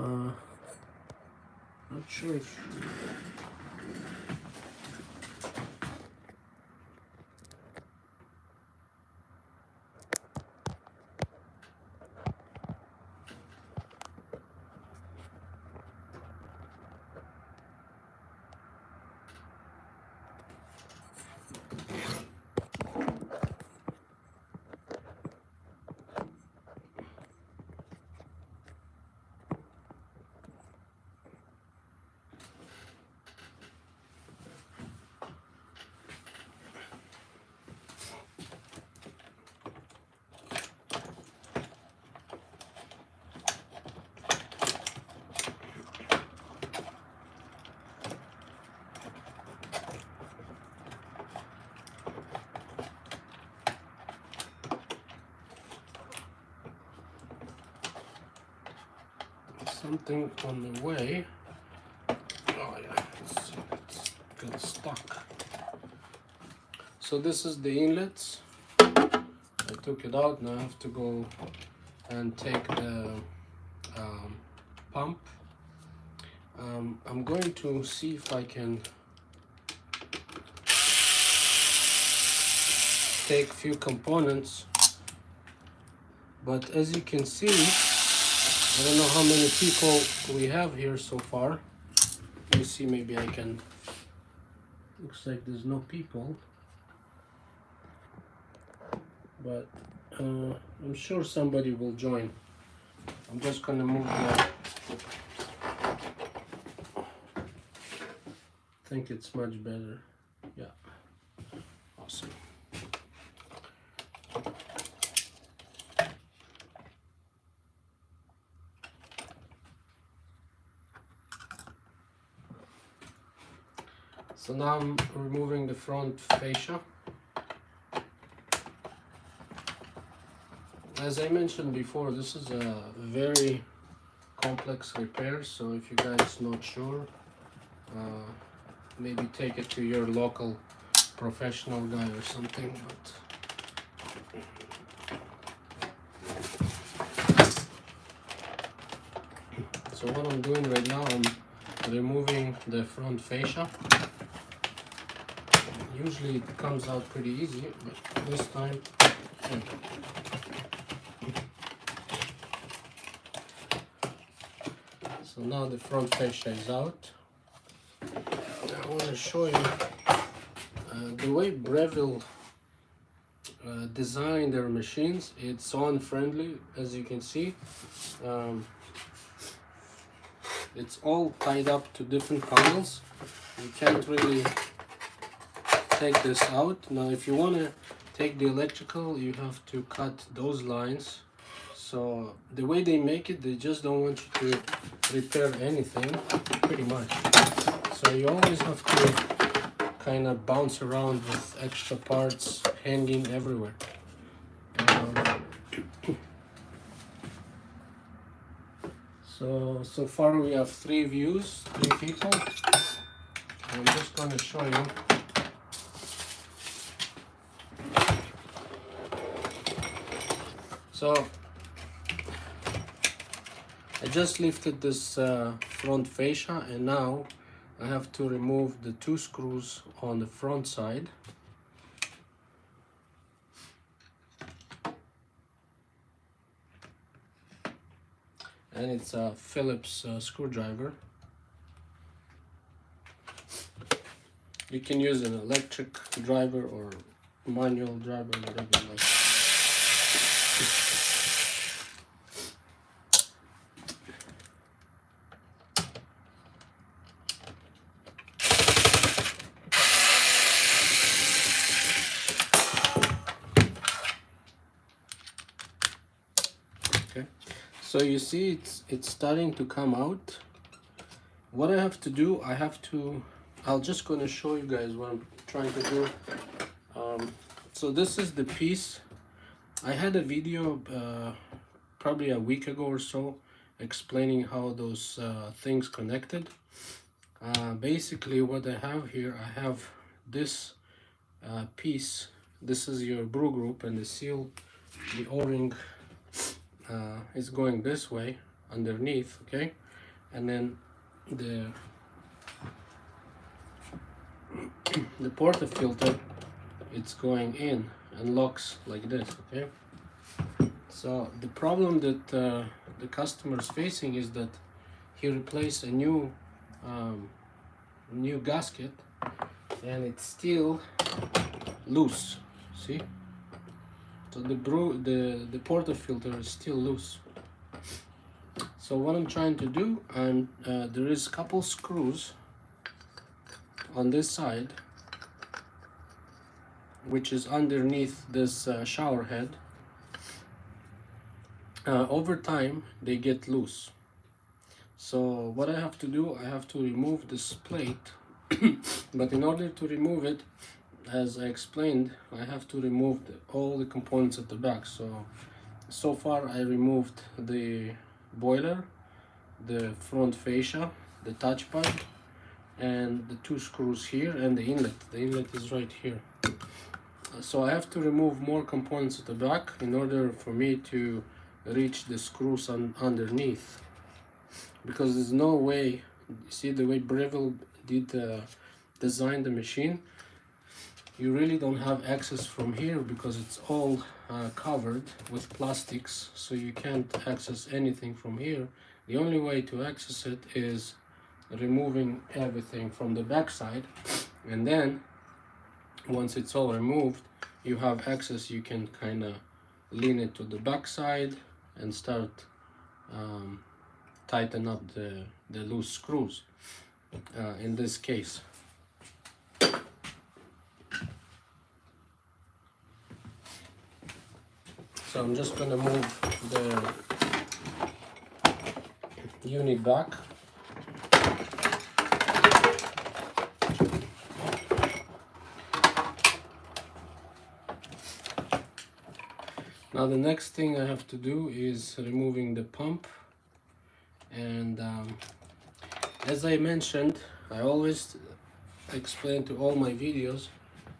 Not sure if something on the way. Oh yeah, it's got stuck. So this is the inlets. I took it out. Now I have to go and take the pump. I'm going to see if I can take a few components, but as you can see, I don't know how many people we have here so far. Let me see, maybe I can. Looks like there's no people, but I'm sure somebody will join. I'm just gonna move the. I think it's much better. Yeah, awesome. So now I'm removing the front fascia. As I mentioned before, this is a very complex repair, so if you guys not sure, maybe take it to your local professional guy or something. But so what I'm doing right now, I'm removing the front fascia. Usually it comes out pretty easy, but this time so now the front fascia is out. I want to show you the way Breville designed their machines. It's on friendly, as you can see. It's all tied up to different panels. You can't really take this out. Now if you want to take the electrical, you have to cut those lines. So the way they make it, they just don't want you to repair anything, pretty much. So you always have to kind of bounce around with extra parts hanging everywhere. So far we have 3 views, 3 people. I'm just going to show you. So I just lifted this front fascia, and now I have to remove the 2 screws on the front side. And it's a Phillips screwdriver. You can use an electric driver or manual driver, whatever you like. Okay, so you see it's starting to come out. What I have to do, I'll just gonna show you guys what I'm trying to do. So this is the piece. I had a video probably a week ago or so explaining how those things connected. Basically what I have here, I have this piece. This is your brew group, and the seal, the O-ring is going this way underneath, okay? and then the portafilter, it's going in and locks like this. Okay, so the problem that the customer is facing is that he replaced a new gasket and it's still loose. See, so the portafilter is still loose. So what I'm trying to do, there is a couple screws on this side which is underneath this shower head. Over time they get loose. So what I have to do, I have to remove this plate but in order to remove it, as I explained, I have to remove all the components at the back. So far I removed the boiler, the front fascia, the touchpad, and the two screws here, and the inlet. The inlet is right here. So I have to remove more components at the back in order for me to reach the screws underneath, because there's no way, see the way Breville did design the machine, you really don't have access from here because it's all covered with plastics, so you can't access anything from here. The only way to access it is removing everything from the back side, and then once it's all removed, you have access. You can kind of lean it to the back side and start tighten up the loose screws in this case. So I'm just going to move the unit back. Now the next thing I have to do is removing the pump, and as I mentioned, I always explain to all my videos,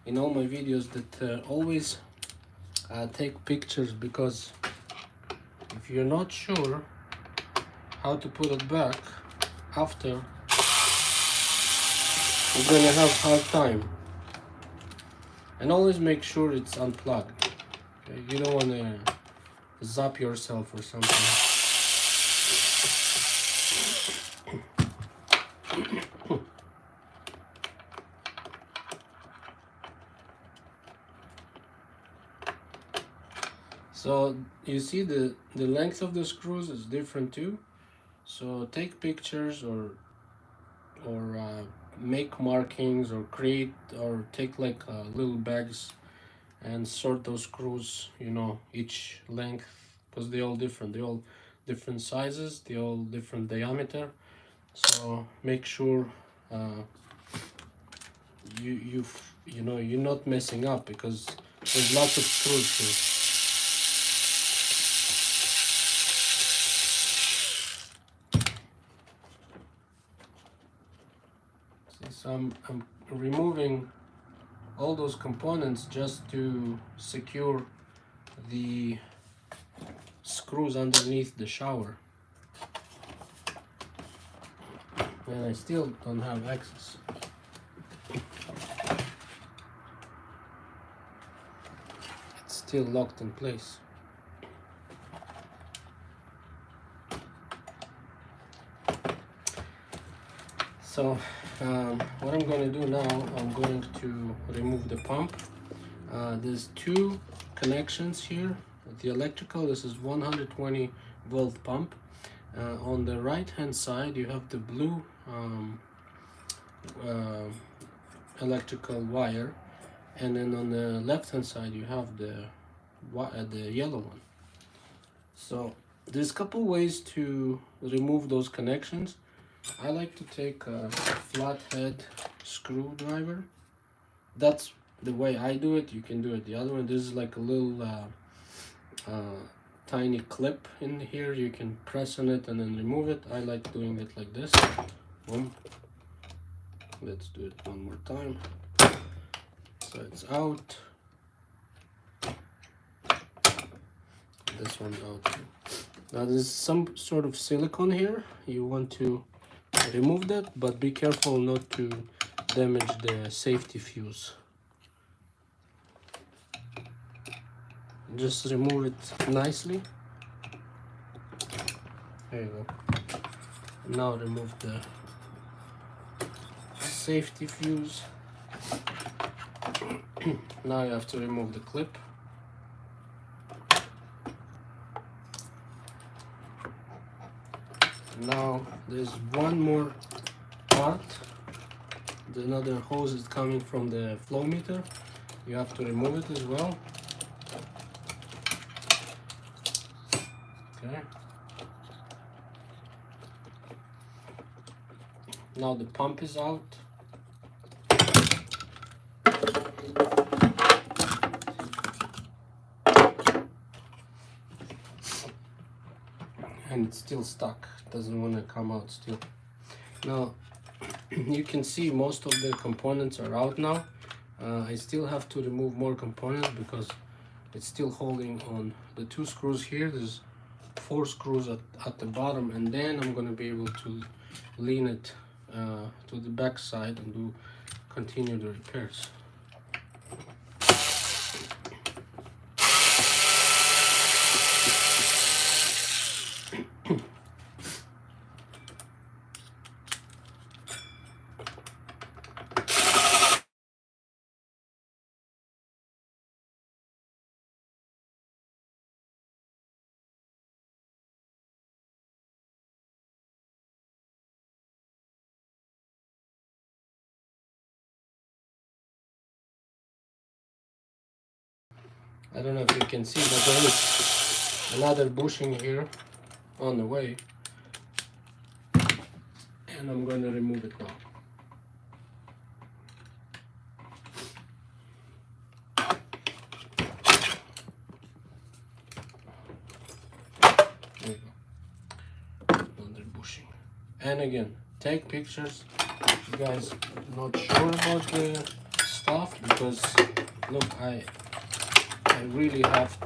in all my videos, that always take pictures, because if you're not sure how to put it back after, you're gonna have a hard time. And always make sure it's unplugged. Okay? You don't want to zap yourself or something. So you see the length of the screws is different too. So take pictures or make markings, or create, or take like little bags and sort those screws, you know, each length, because they're all different. They're all different sizes, they're all different diameter. So make sure you know, you're not messing up, because there's lots of screws here. So I'm removing all those components just to secure the screws underneath the shower, and I still don't have access. It's still locked in place. So what I'm going to do now, I'm going to remove the pump. There's two connections here. The electrical, this is 120 volt pump. On the right hand side you have the blue electrical wire, and then on the left hand side you have the yellow one. So there's a couple ways to remove those connections. I like to take a flathead screwdriver. That's the way I do it. You can do it the other way. This is like a little tiny clip in here. You can press on it and then remove it. I like doing it like this. Boom. Let's do it one more time. So it's out. This one's out too. Now there's some sort of silicone here. You want to remove that, but be careful not to damage the safety fuse. Just remove it nicely. There you go. Now remove the safety fuse. Now you have to remove the clip. Now there's one more part. Another hose is coming from the flow meter. You have to remove it as well. Okay. Now the pump is out. And it's still stuck, doesn't want to come out still. Now you can see most of the components are out now. I still have to remove more components because it's still holding on the 2 screws here. There's 4 screws at the bottom, and then I'm going to be able to lean it to the back side and continue the repairs. I don't know if you can see, but there is another bushing here on the way, and I'm going to remove it now. There you go. Another bushing. And again, take pictures. You guys not sure about the stuff, because look, I really have,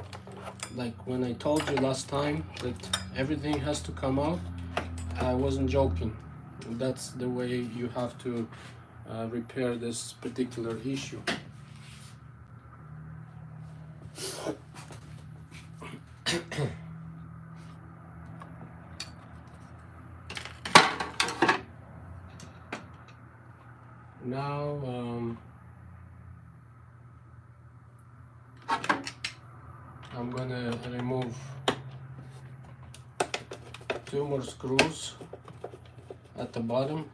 like when I told you last time that everything has to come out, I wasn't joking. That's the way you have to repair this particular issue. Now I'm gonna remove 2 more screws at the bottom.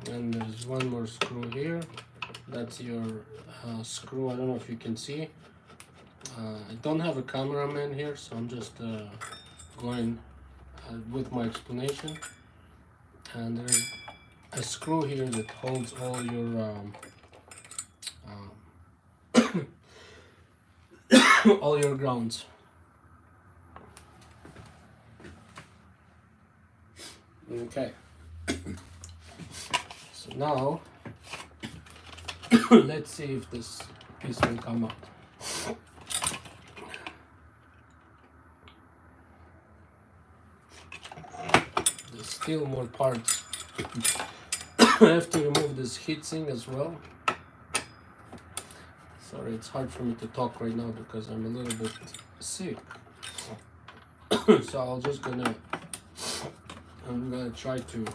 And there's 1 more screw here. That's your screw. I don't know if you can see. I don't have a cameraman here, so I'm just going with my explanation. And there's a screw here that holds all your all your grounds. Okay. So now let's see if this piece will come out. There's still more parts. I have to remove this heatsink as well. Sorry, it's hard for me to talk right now because I'm a little bit sick. So I'm gonna try to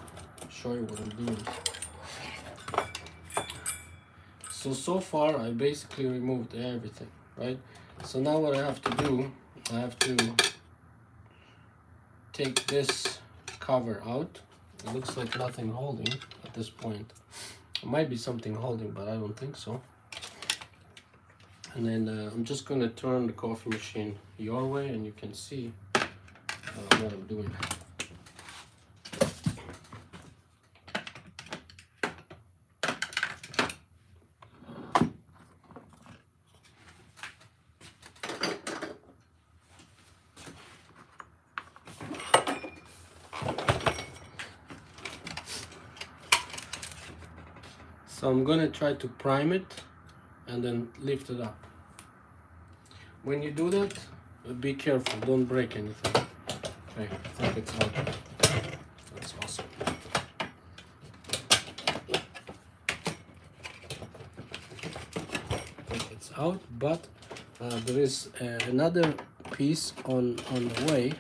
show you what I'm doing. So far I basically removed everything, right? So now what I have to do, I have to take this cover out. It looks like nothing holding at this point. It might be something holding, but I don't think so. And then I'm just gonna turn the coffee machine your way, and you can see what I'm doing. So I'm gonna try to prime it and then lift it up. When you do that, be careful, don't break anything. Okay, I think it's out. That's awesome. It's out, but there is another piece on the way,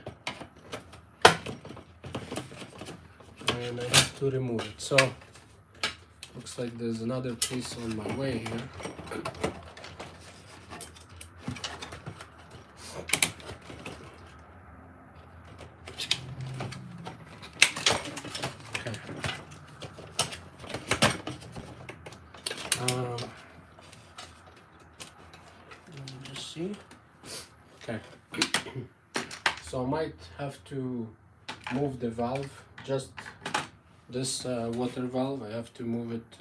and I have to remove it. So looks like there's another piece on my way here. Okay. Let me just see. Okay. So I might have to move the valve, just this water valve. I have to move it.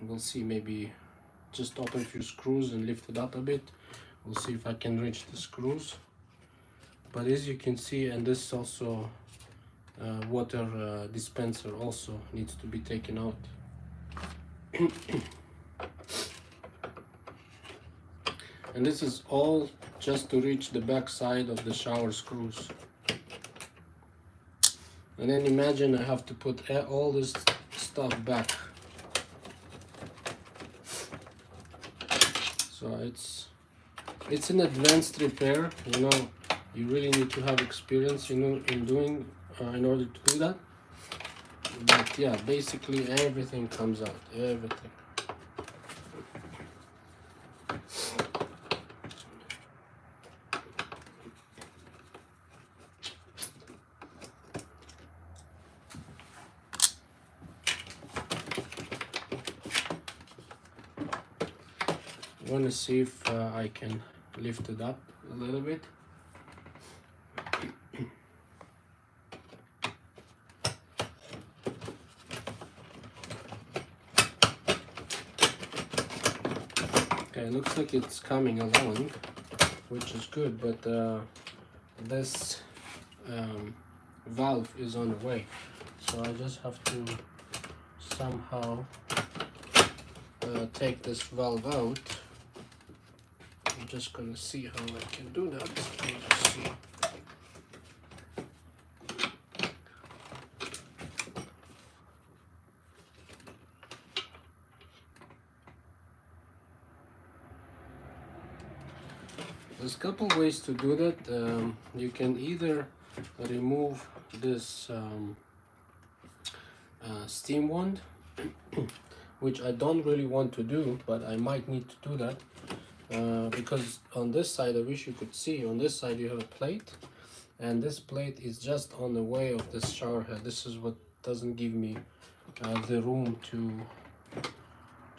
We'll see, maybe just open a few screws and lift it up a bit. We'll see if I can reach the screws. But as you can see, and this also water dispenser also needs to be taken out. And this is all just to reach the back side of the shower screws. And then imagine I have to put all this stuff back. So it's an advanced repair, you know. You really need to have experience, you know, in doing in order to do that. But yeah, basically everything comes out, everything. I want to see if I can lift it up a little bit. Okay, it looks like it's coming along, which is good, but this valve is on the way, so I just have to somehow take this valve out. I'm just gonna see how I can do that. Let me just see. There's a couple ways to do that. You can either remove this steam wand, which I don't really want to do, but I might need to do that. Because on this side, I wish you could see, on this side you have a plate, and this plate is just on the way of this shower head. This is what doesn't give me the room to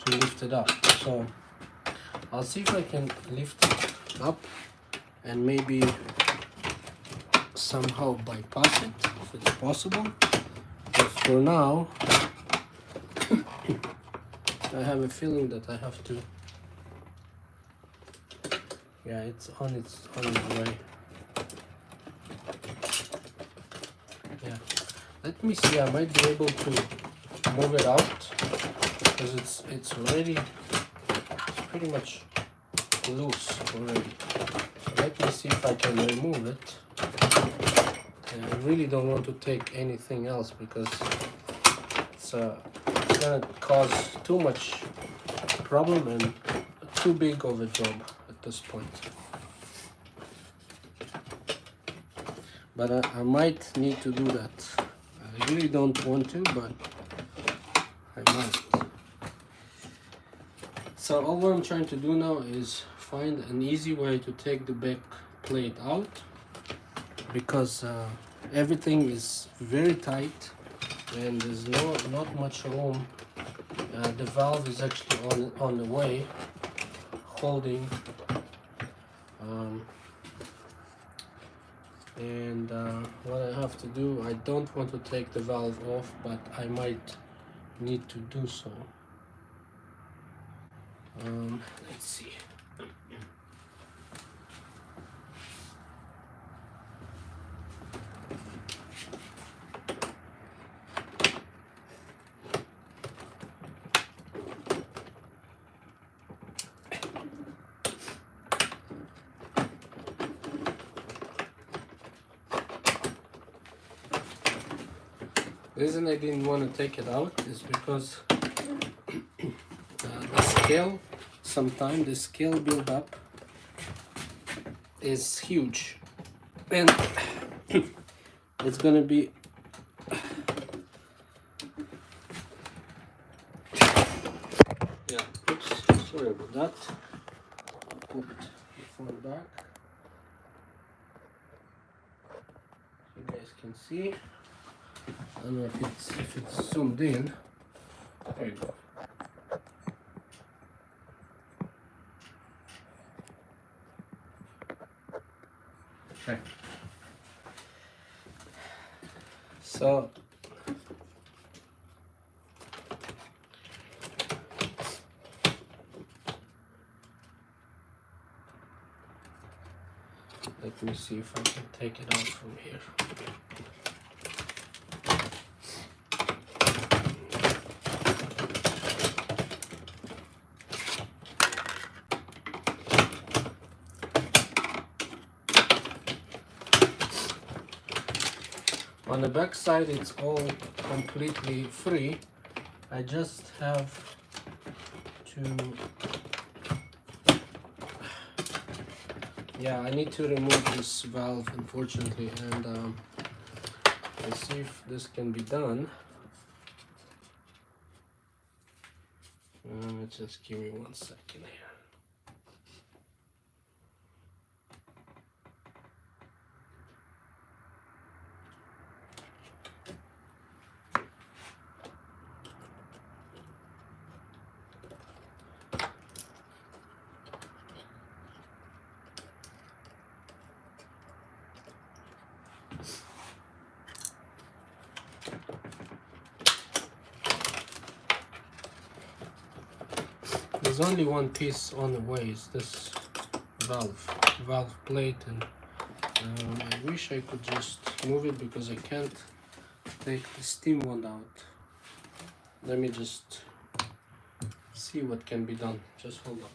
lift it up. So I'll see if I can lift it up and maybe somehow bypass it, if it's possible. But for now, I have a feeling that I have to. Yeah, it's on its way. Yeah, let me see. I might be able to move it out because it's already pretty much loose already. So let me see if I can remove it. And I really don't want to take anything else because it's gonna cause too much problem and too big of a job at this point. But I might need to do that. I really don't want to, but I might. So all what I'm trying to do now is find an easy way to take the back plate out, because everything is very tight and there's not much room. The valve is actually on the way, holding, and what I have to do, I don't want to take the valve off, but I might need to do so. Let's see. The reason I didn't want to take it out is because the scale, sometimes the scale build-up is huge, and it's gonna be oops, sorry about that. I'll put the phone back. You guys can see. I don't know if it's zoomed in. There you go. Okay. So let me see if I can take it out from here. On the back side it's all completely free. I just have to, yeah, I need to remove this valve unfortunately, and let's see if this can be done. Just give me 1 second here. There's only one piece on the way, is this valve plate, and I wish I could just move it because I can't take the steam one out. Let me just see what can be done. Just hold on.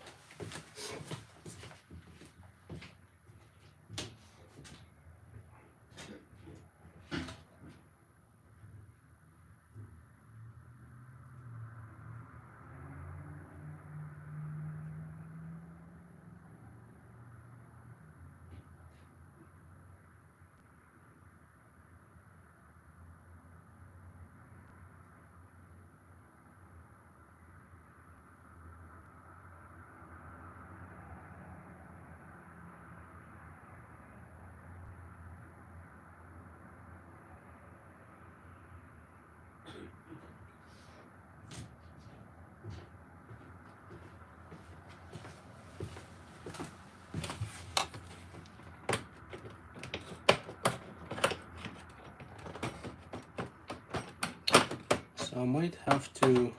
So I might have to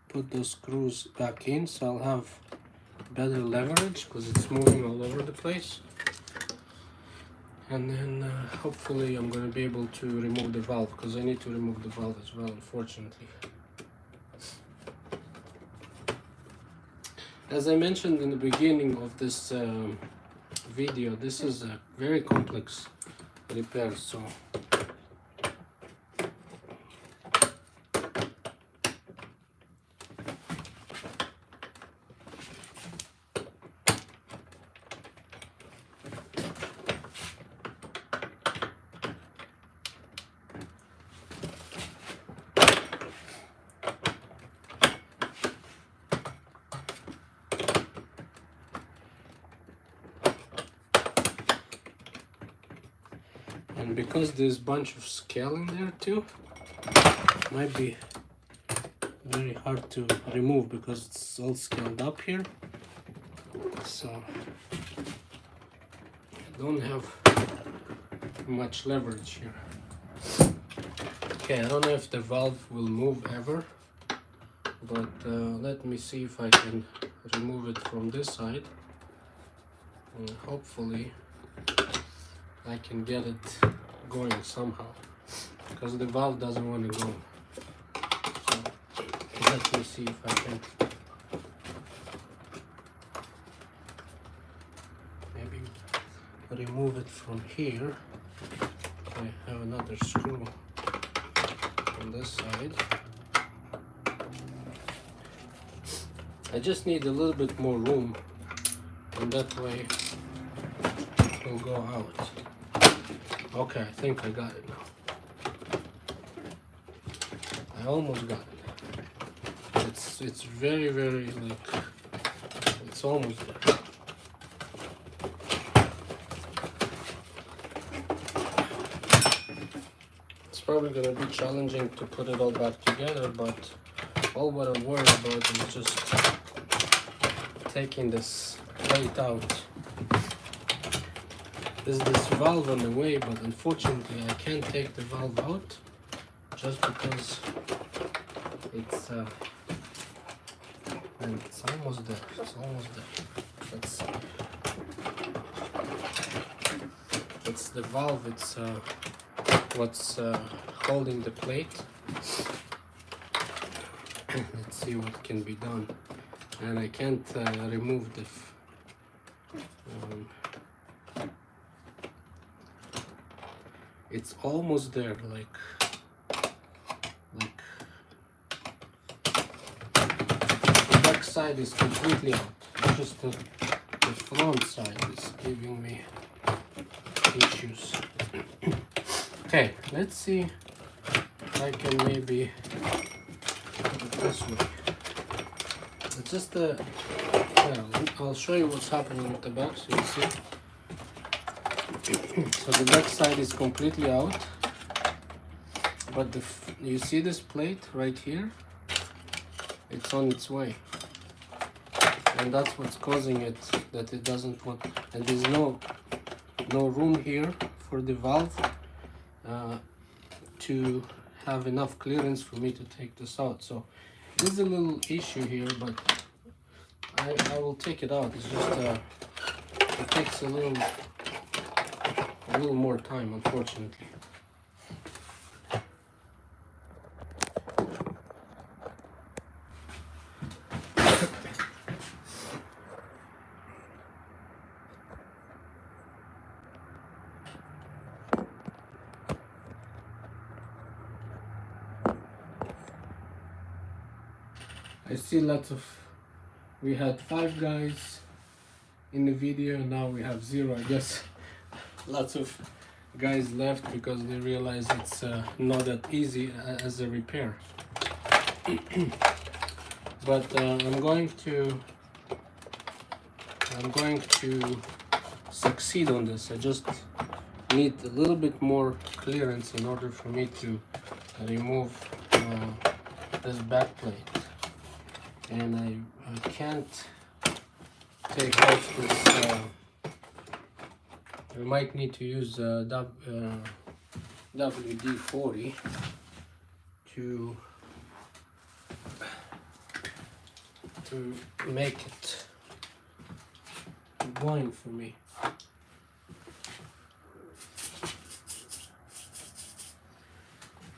put those screws back in so I'll have better leverage because it's moving all over the place. And then hopefully I'm going to be able to remove the valve, because I need to remove the valve as well, unfortunately. As I mentioned in the beginning of this video, this is a very complex repair, so and because there's a bunch of scale in there too, it might be very hard to remove because it's all scaled up here, so I don't have much leverage here. Okay, I don't know if the valve will move ever, but let me see if I can remove it from this side, and hopefully I can get it going somehow, because the valve doesn't want to go. So let me see if I can maybe remove it from here. I have another screw. on this side. I just need a little bit more room, and that way it will go out. Okay, I think I got it now. I almost got it. It's very, very, like, it's almost there. It's probably gonna be challenging to put it all back together, but all what I'm worried about is just taking this plate out. There's this valve on the way, but unfortunately I can't take the valve out just because it's and it's almost there. It's almost there. It's the valve. It's what's holding the plate. Let's see what can be done. And I can't remove the it's almost there, like the back side is completely out. It's just the front side is giving me issues. Okay, let's see if I can maybe put it this way. It's just I'll show you what's happening with the back so you see. So the back side is completely out, but you see this plate right here? It's on its way, and that's what's causing it, that it doesn't want. And there's no room here for the valve to have enough clearance for me to take this out. So there's a little issue here, but I will take it out. It's just it takes a little more time, unfortunately. I see lots of, we had 5 guys in the video, now we have 0. I guess lots of guys left because they realize it's not that easy as a repair. But I'm going to succeed on this. I just need a little bit more clearance in order for me to remove this back plate. And I can't take off this. We might need to use WD-40 to make it going for me.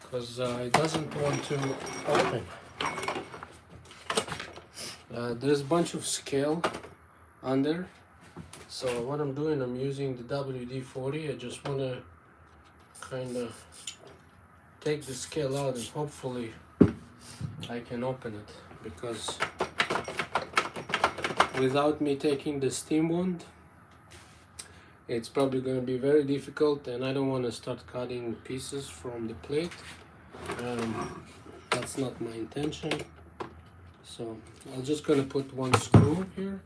Because it doesn't want to open. There's a bunch of scale under, so what I'm doing, I'm using the WD-40. I just want to kind of take the scale out and hopefully I can open it, because without me taking the steam wand it's probably going to be very difficult, and I don't want to start cutting pieces from the plate. That's not my intention. So I'm just going to put one screw here.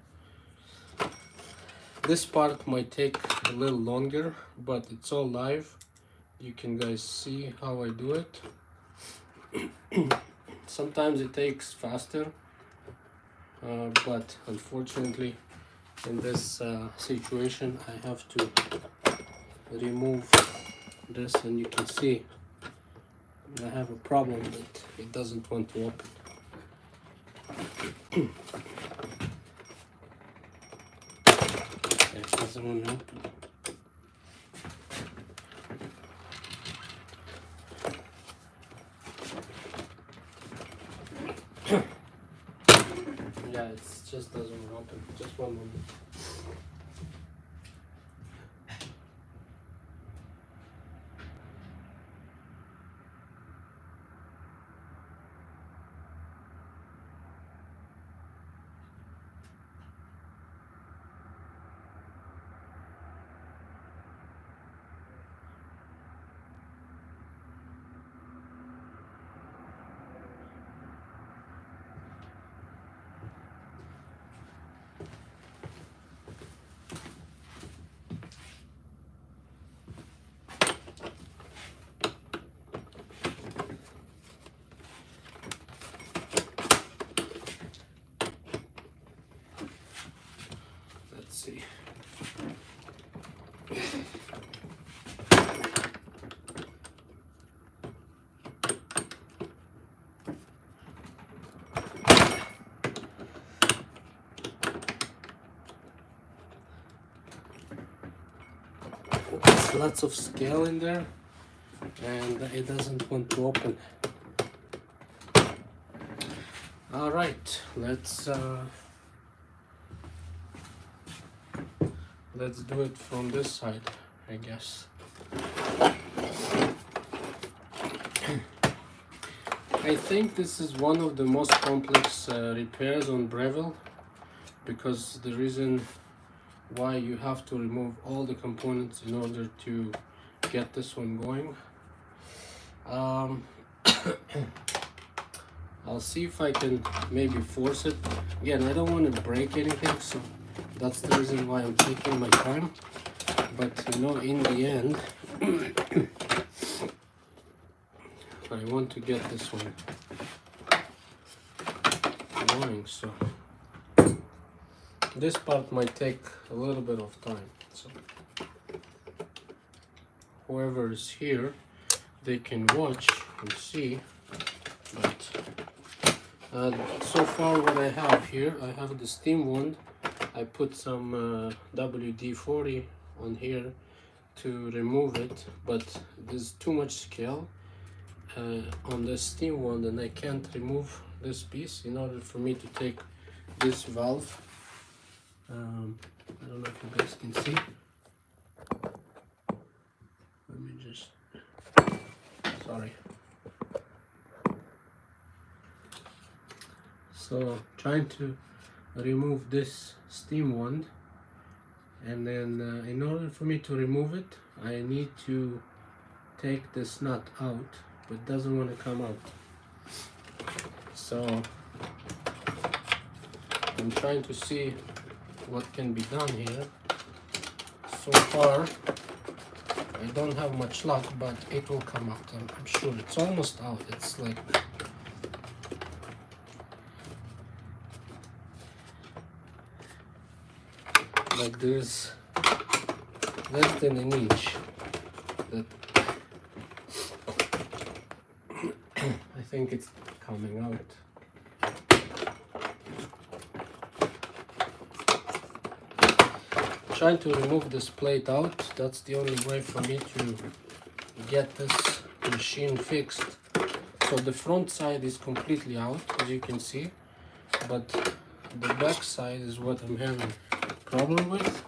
This part might take a little longer, but it's all live. You can guys see how I do it. Sometimes it takes faster, but unfortunately in this situation I have to remove this, and you can see I have a problem that it doesn't want to open. It doesn't want to open. Yeah, it just doesn't want to open. Just one moment. lots of scale in there, and it doesn't want to open. All right, let's do it from this side, I guess. I think this is one of the most complex repairs on Breville, because the reason why you have to remove all the components in order to get this one going. I'll see if I can maybe force it. Again, I don't want to break anything, so that's the reason why I'm taking my time. But you know, in the end, I want to get this one going, so this part might take a little bit of time. So whoever is here, they can watch and see. But so far what I have here, I have the steam wand. I put some WD-40 on here to remove it, but there's too much scale on the steam wand, and I can't remove this piece in order for me to take this valve. I don't know if you guys can see. Let me just, sorry. So trying to remove this steam wand, and then in order for me to remove it, I need to take this nut out, but it doesn't want to come out. So I'm trying to see what can be done here. So far I don't have much luck, but it will come out. I'm sure it's almost out. It's like there's less than an inch that I think it's coming out. Trying to remove this plate out. That's the only way for me to get this machine fixed. So the front side is completely out, as you can see, but the back side is what I'm having problem with,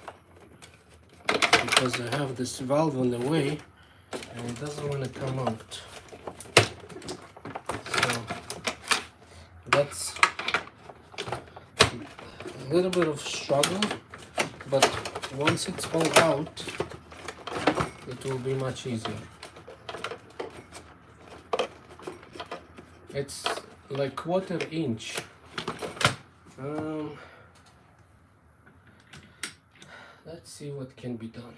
because I have this valve on the way and it doesn't want to come out. So that's a little bit of struggle, but once it's all out, it will be much easier. It's like 1/4 inch. Let's see what can be done.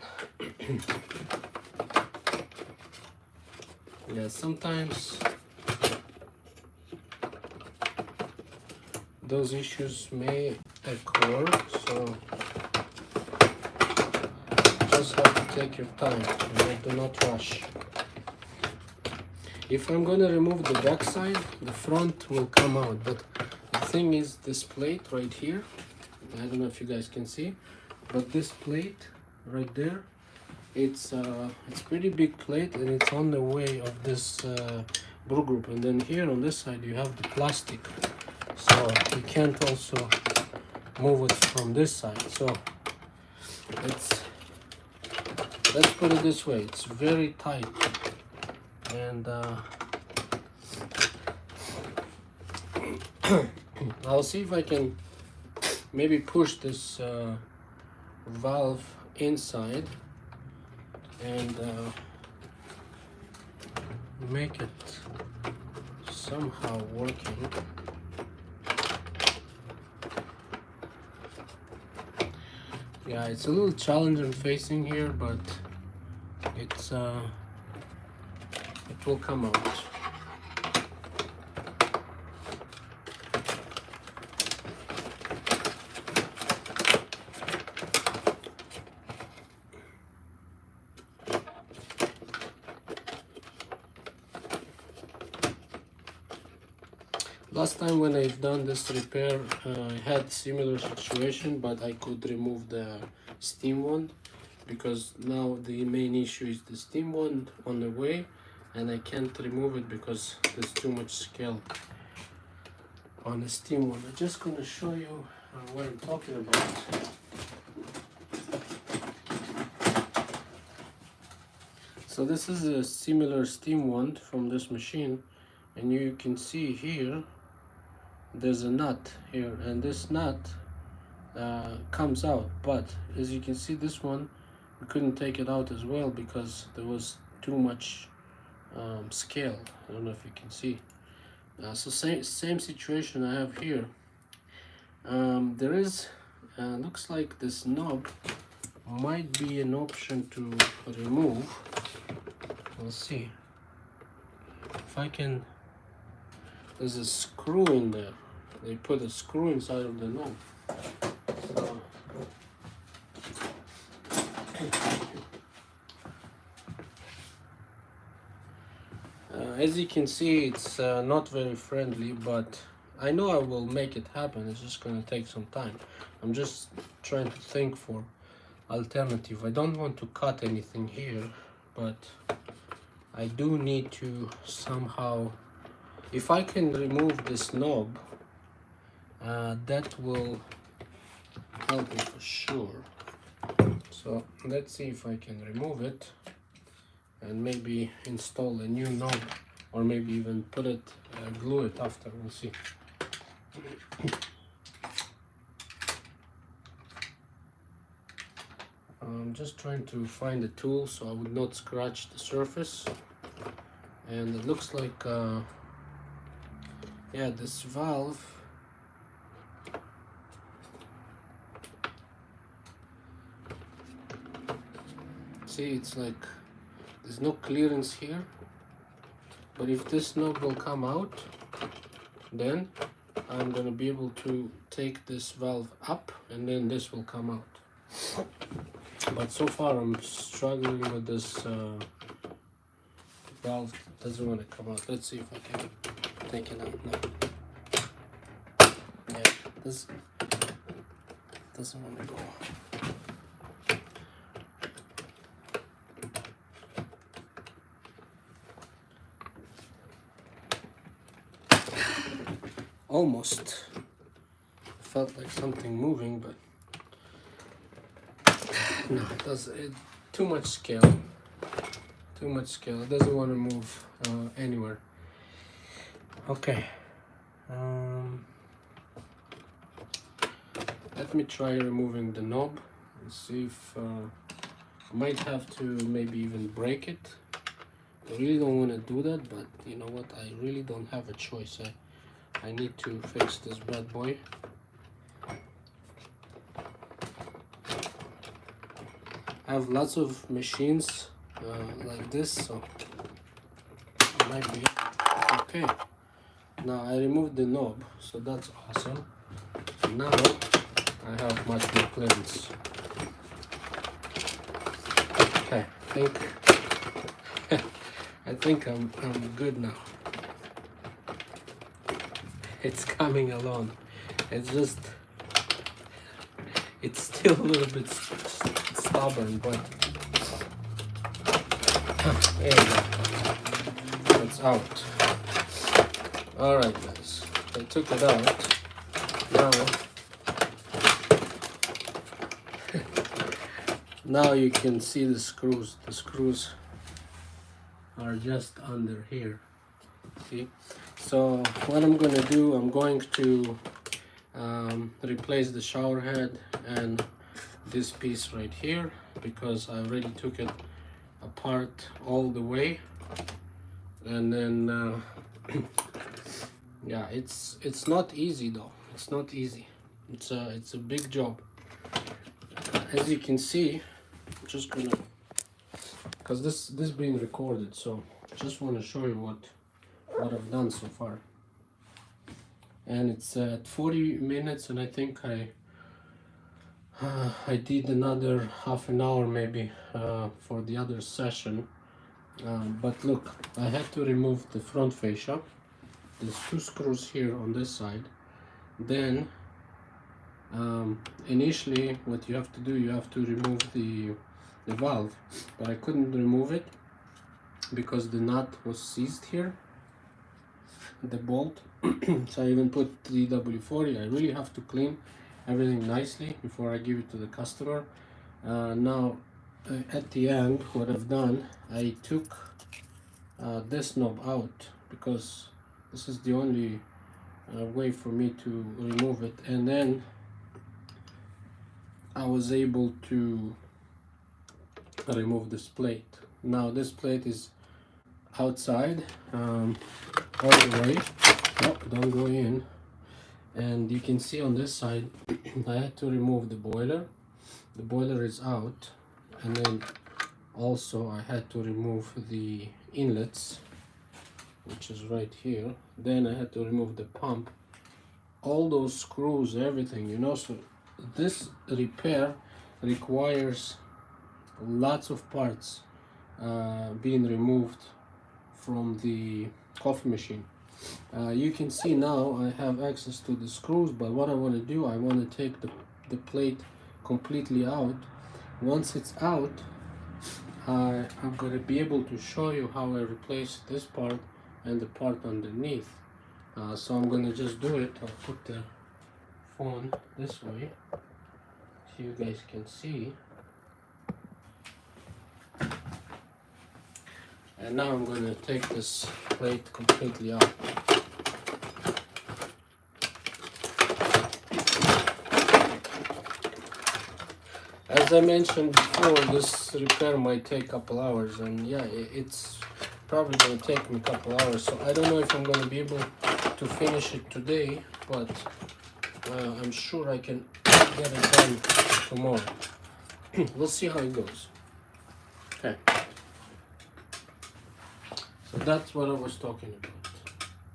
Yeah, sometimes those issues may occur, so just have to take your time, do not rush. If I'm gonna remove the back side, the front will come out, but the thing is, this plate right here, I don't know if you guys can see, but this plate right there, it's pretty big plate, and it's on the way of this brew group. And then here on this side you have the plastic, so you can't also move it from this side. So let's put it this way, it's very tight, and I'll see if I can maybe push this valve inside and make it somehow working. Yeah, it's a little challenge I'm facing here, but it's it will come out. Last time when I've done this repair, I had similar situation, but I could remove the steam wand because now the main issue is the steam one on the way, and I can't remove it because there's too much scale on the steam one. I'm just going to show you what I'm talking about. So this is a similar steam one from this machine, and you can see here there's a nut here, and this nut comes out, but as you can see, this one we couldn't take it out as well because there was too much scale. I don't know if you can see. So same situation I have here. There is looks like this knob might be an option to remove. We'll see if I can. There's a screw in there. They put a screw inside of the knob. So as you can see, it's not very friendly, but I know I will make it happen. It's just going to take some time. I'm just trying to think for alternative. I don't want to cut anything here, but I do need to somehow, if I can remove this knob, that will help me for sure. So let's see if I can remove it and maybe install a new knob, or maybe even put it, glue it after. We'll see. I'm just trying to find a tool so I would not scratch the surface. And it looks like yeah, this valve, see, it's like there's no clearance here, but if this knob will come out, then I'm gonna be able to take this valve up, and then this will come out. But so far I'm struggling with this valve. Doesn't want to come out. Let's see if I can take it out now. Yeah, this doesn't want to go. Almost felt like something moving, but no, it doesn't. Too much scale. Too much scale. It doesn't want to move anywhere. Okay. Let me try removing the knob and see if I might have to maybe even break it. I really don't want to do that, but you know what? I really don't have a choice. I need to fix this bad boy. I have lots of machines like this, so it might be okay. Now I removed the knob, so that's awesome. Now I have much more clearance. Okay, I think I'm good now. It's coming along. It's just, it's still a little bit stubborn, but there you go. It's out. Alright guys, I took it out. Now you can see the screws. The screws are just under here. See? So what I'm going to do, I'm going to replace the shower head and this piece right here, because I already took it apart all the way. And then yeah, it's not easy though. It's not easy. It's a big job. As you can see, I'm just gonna, because this being recorded, so just want to show you what I've done so far. And it's at 40 minutes, and I think I did another half an hour maybe for the other session. But look, I had to remove the front fascia. There's 2 screws here on this side. Then initially what you have to do, you have to remove the the valve, but I couldn't remove it because the nut was seized here, the bolt. So I even put DW40. I really have to clean everything nicely before I give it to the customer. Now at the end, what I've done, I took this knob out because this is the only way for me to remove it, and then I was able to remove this plate. Now this plate is outside all the way. Oh, don't go in. And you can see on this side I had to remove the boiler. The boiler is out, and then also I had to remove the inlets, which is right here. Then I had to remove the pump, all those screws, everything, you know. So this repair requires lots of parts being removed from the coffee machine. You can see now I have access to the screws, but what I want to do, I want to take the plate completely out. Once it's out, I'm going to be able to show you how I replace this part and the part underneath. So I'm going to just do it. I'll put the phone this way so you guys can see. And now I'm going to take this plate completely out. As I mentioned before, this repair might take a couple hours, and yeah, it's probably going to take me a couple hours. So I don't know if I'm going to be able to finish it today, but I'm sure I can get it done tomorrow. We'll see how it goes. Okay. So that's what I was talking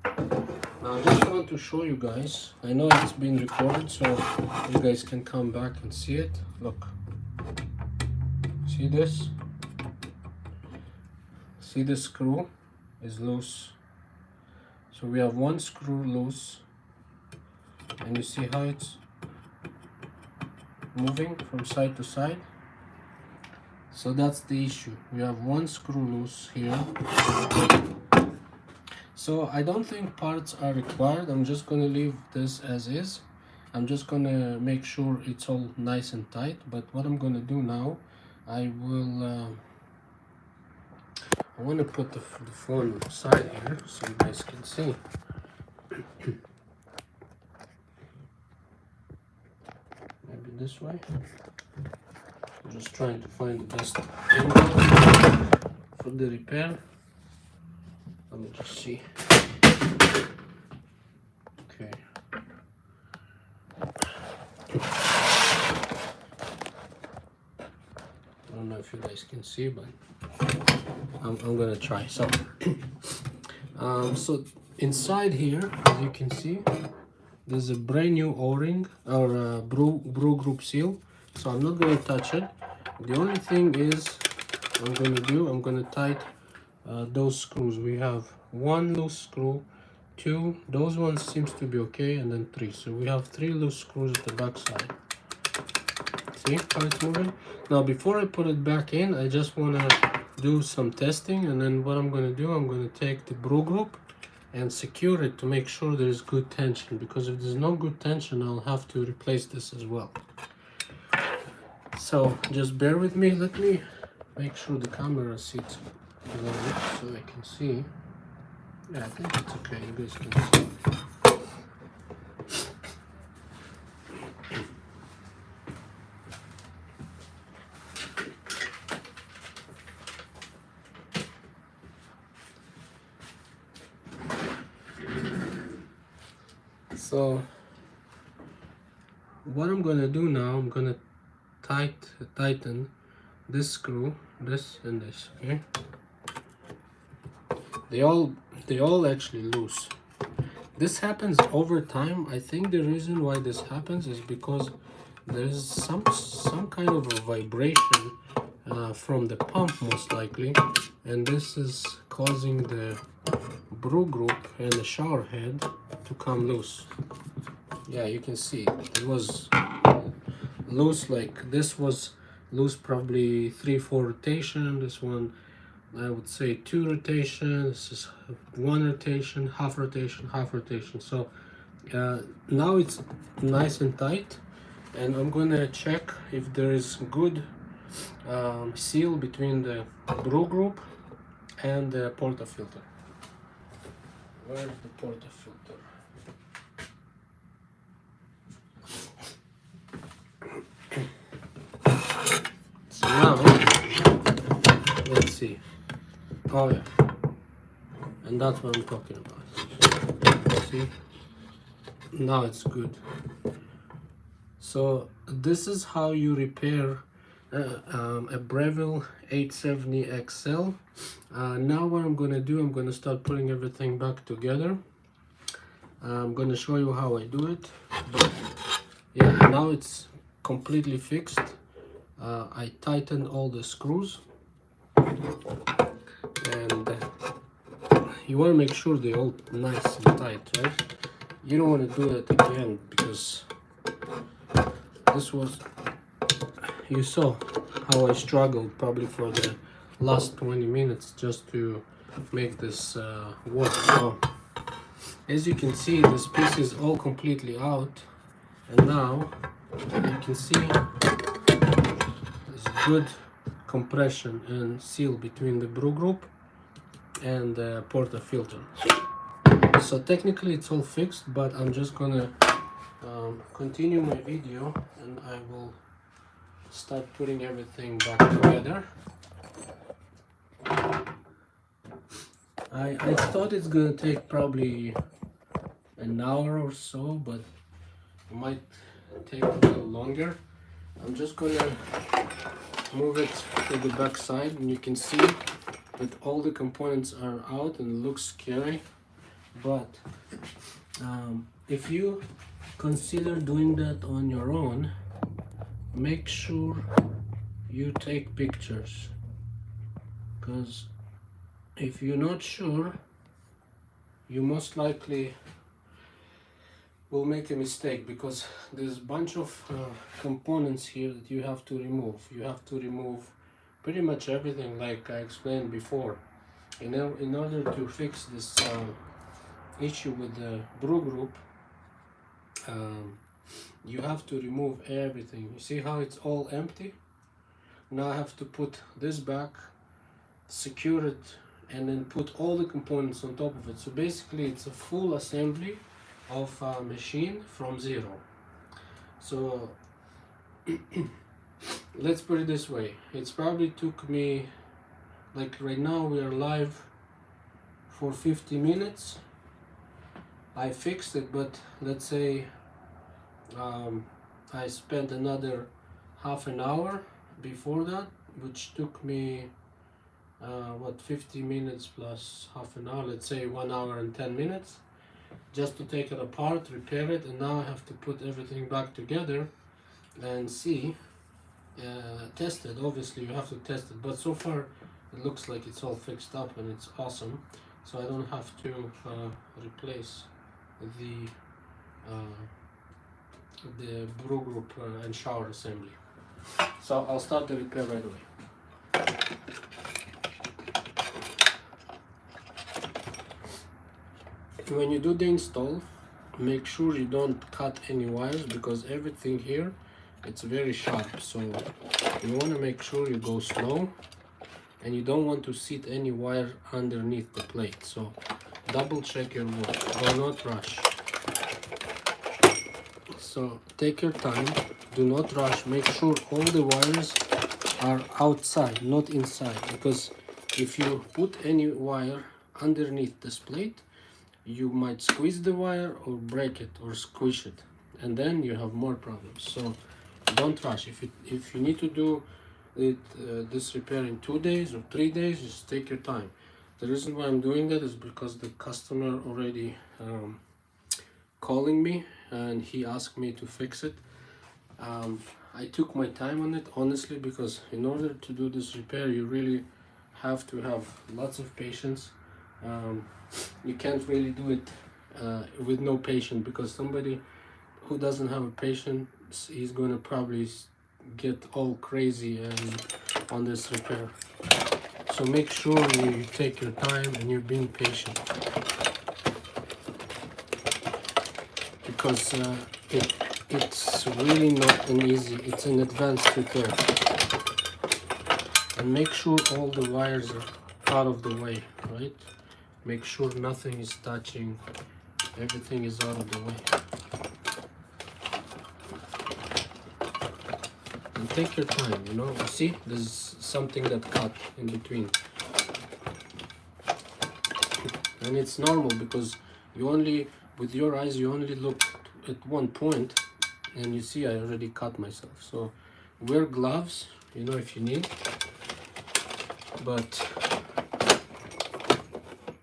about. Now I just want to show you guys. I know it's been recorded, so you guys can come back and see it. Look. See this? See the screw is loose. So we have one screw loose. And you see how it's moving from side to side? So that's the issue. We have one screw loose here. So I don't think parts are required. I'm just going to leave this as is. I'm just going to make sure it's all nice and tight. But what I'm going to do now, I want to put the phone aside here so you guys can see. Maybe this way. I'm just trying to find the best angle for the repair. Let me just see. Okay. I don't know if you guys can see, but I'm gonna try. So, so inside here, as you can see, there's a brand new O-ring or a brew group seal. So I'm not gonna touch it. The only thing is, I'm gonna tighten those screws. We have one loose screw, two. Those ones seems to be okay, and then three. So we have three loose screws at the back side. See how it's moving? Now before I put it back in, I just want to do some testing, and then what I'm going to do, I'm going to take the brew group and secure it to make sure there's good tension, because if there's no good tension, I'll have to replace this as well. So just bear with me. Let me make sure the camera sits right so I can see. Yeah, I think it's okay. You guys can see. So what I'm gonna do now, I'm gonna tighten this screw, this and this. Okay, they all actually loose. This happens over time. I think the reason why this happens is because there's some kind of a vibration from the pump, most likely, and this is causing the brew group and the shower head to come loose. Yeah, you can see it was loose, like this was lose probably 3-4 rotation. This one I would say 2 rotation. This is 1 rotation, half rotation, half rotation. So now it's nice and tight, and I'm gonna check if there is good seal between the brew group and the portafilter. Where's the portafilter? So now, let's see. Oh yeah, and that's what I'm talking about. See, now it's good. So this is how you repair a Breville 870 XL. Now what I'm gonna do, I'm gonna start putting everything back together. I'm gonna show you how I do it. But yeah, now it's completely fixed. I tightened all the screws, and you want to make sure they're all nice and tight, right? You don't want to do that again, because this was, you saw how I struggled probably for the last 20 minutes just to make this work. So as you can see, this piece is all completely out, and now you can see there's good compression and seal between the brew group and the portafilter. So technically it's all fixed, but I'm just gonna continue my video, and I will start putting everything back together. I thought it's gonna take probably an hour or so, but it might take a little longer. I'm just gonna move it to the back side, and you can see that all the components are out and it looks scary. But if you consider doing that on your own, make sure you take pictures, because if you're not sure, you most likely will make a mistake, because there's a bunch of components here that you have to remove. You have to remove pretty much everything, like I explained before. In order to fix this issue with the brew group, you have to remove everything. You see how it's all empty? Now I have to put this back, secure it, and then put all the components on top of it. So basically it's a full assembly of a machine from zero. So let's put it this way, it's probably took me, like right now we are live for 50 minutes. I fixed it, but let's say I spent another half an hour before that, which took me 50 minutes plus half an hour, let's say 1 hour and 10 minutes, just to take it apart, repair it, and now I have to put everything back together and see, test it. Obviously you have to test it, but so far it looks like it's all fixed up and it's awesome. So I don't have to replace the brew group and shower assembly. So I'll start the repair right away. When you do the install, make sure you don't cut any wires, because everything here, it's very sharp. So you want to make sure you go slow, and you don't want to sit any wire underneath the plate. So double check your work, do not rush. So take your time, do not rush, make sure all the wires are outside, not inside, because if you put any wire underneath this plate, you might squeeze the wire or break it or squish it, and then you have more problems. So don't rush. If you need to do it, this repair in 2 days or 3 days, just take your time. The reason why I'm doing that is because the customer already calling me, and he asked me to fix it. I took my time on it, honestly, because in order to do this repair, you really have to have lots of patience. You can't really do it with no patience, because somebody who doesn't have a patience is going to probably get all crazy and on this repair. So make sure you take your time and you're being patient, because it's really not an easy, it's an advanced repair. And make sure all the wires are out of the way, right? Make sure nothing is touching, everything is out of the way. And take your time, you know. You see, there's something that cut in between. And it's normal because you only, with your eyes, you only look at one point and you see I already cut myself. So wear gloves, you know, if you need. But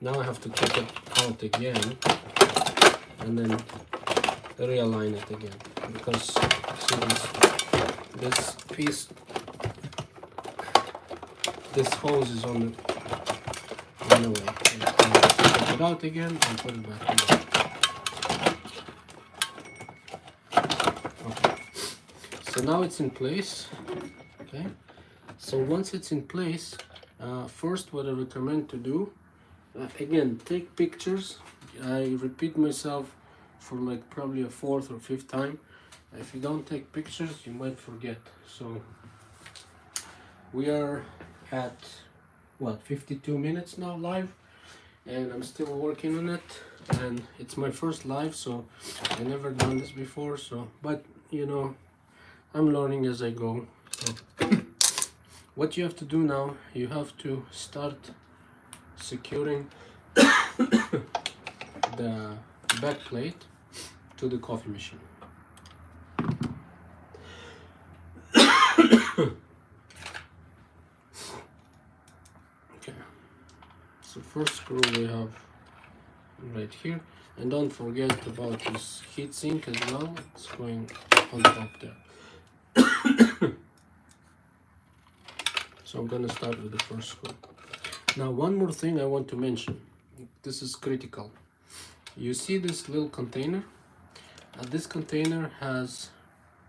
now I have to take it out again and then realign it again, because see this piece, this hose is on the way. Take it out again and put it back in. Okay. So now it's in place. Okay. So once it's in place, first what I recommend to do, again, take pictures. I repeat myself for like probably a 4th or 5th time. If you don't take pictures, you might forget. So we are at what, 52 minutes now live, and I'm still working on it, and it's my first live, so I never done this before. So, but you know, I'm learning as I go. So what you have to do now, you have to start securing the back plate to the coffee machine. Okay, so first screw we have right here, and don't forget about this heat sink as well. It's going on top there. So I'm gonna start with the first screw. Now one more thing I want to mention, this is critical. You see this little container? This container has,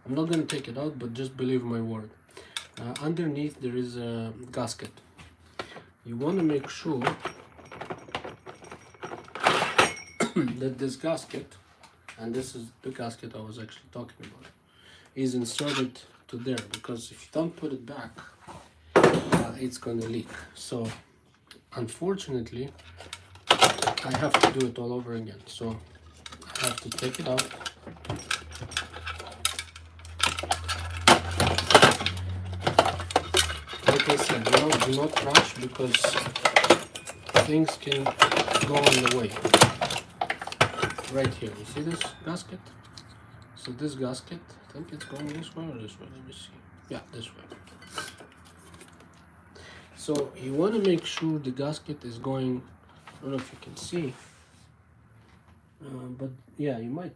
I'm not gonna take it out, but just believe my word. Underneath there is a gasket. You want to make sure that this gasket, and this is the gasket I was actually talking about, is inserted to there, because if you don't put it back, it's gonna leak. So unfortunately I have to do it all over again. So I have to take it out, like I said, do not rush, because things can go on the way. Right here, you see this gasket? So this gasket, I think it's going this way or this way, let me see. Yeah, this way. So you want to make sure the gasket is going, I don't know if you can see, but yeah, you might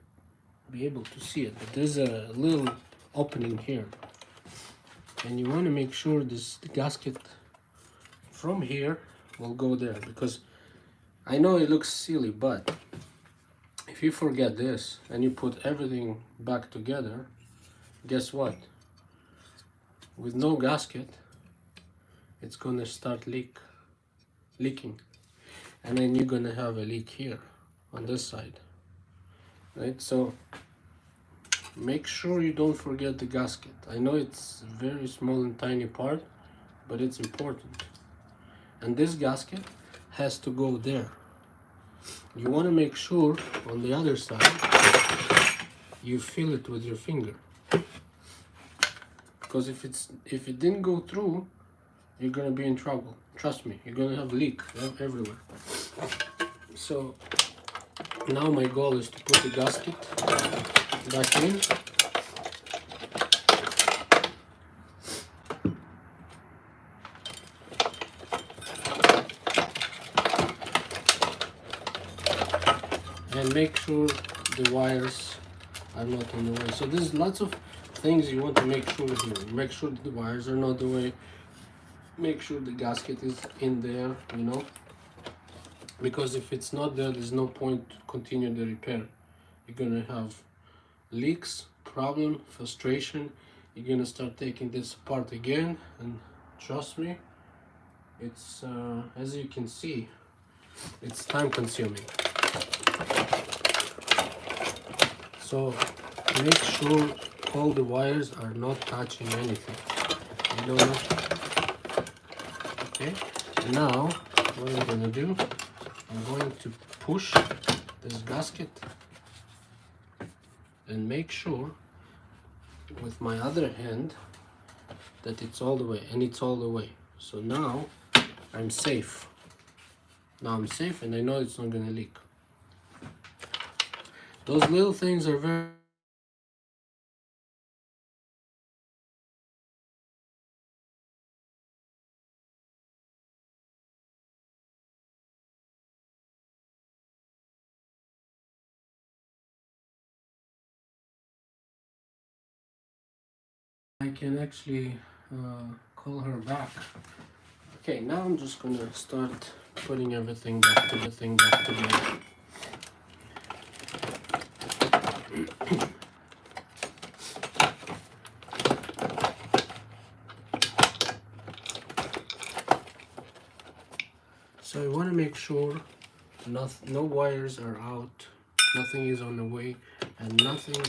be able to see it, but there's a little opening here, and you want to make sure the gasket from here will go there, because I know it looks silly, but if you forget this and you put everything back together, guess what? With no gasket, it's gonna start leaking, and then you're gonna have a leak here on this side, right? So make sure you don't forget the gasket. I know it's a very small and tiny part, but it's important. And this gasket has to go there. You want to make sure on the other side you feel it with your finger, because if it didn't go through, you're gonna be in trouble. Trust me, you're gonna have leak everywhere. So now my goal is to put the gasket back in. And make sure the wires are not in the way. So there's lots of things you want to make sure here. Make sure the wires are not in the way. Make sure the gasket is in there, you know, because if it's not there, there's no point to continue the repair. You're gonna have leaks, problem, frustration, you're gonna start taking this apart again, and trust me, it's as you can see, it's time consuming. So make sure all the wires are not touching anything. You don't know. Okay, now what I'm gonna do, I'm going to push this gasket and make sure with my other hand that it's all the way, and it's all the way. So now I'm safe. Now I'm safe and I know it's not gonna leak. Those little things are very I can actually call her back. Okay, now I'm just gonna start putting everything back together. So I want to make sure no wires are out, nothing is on the way, and nothing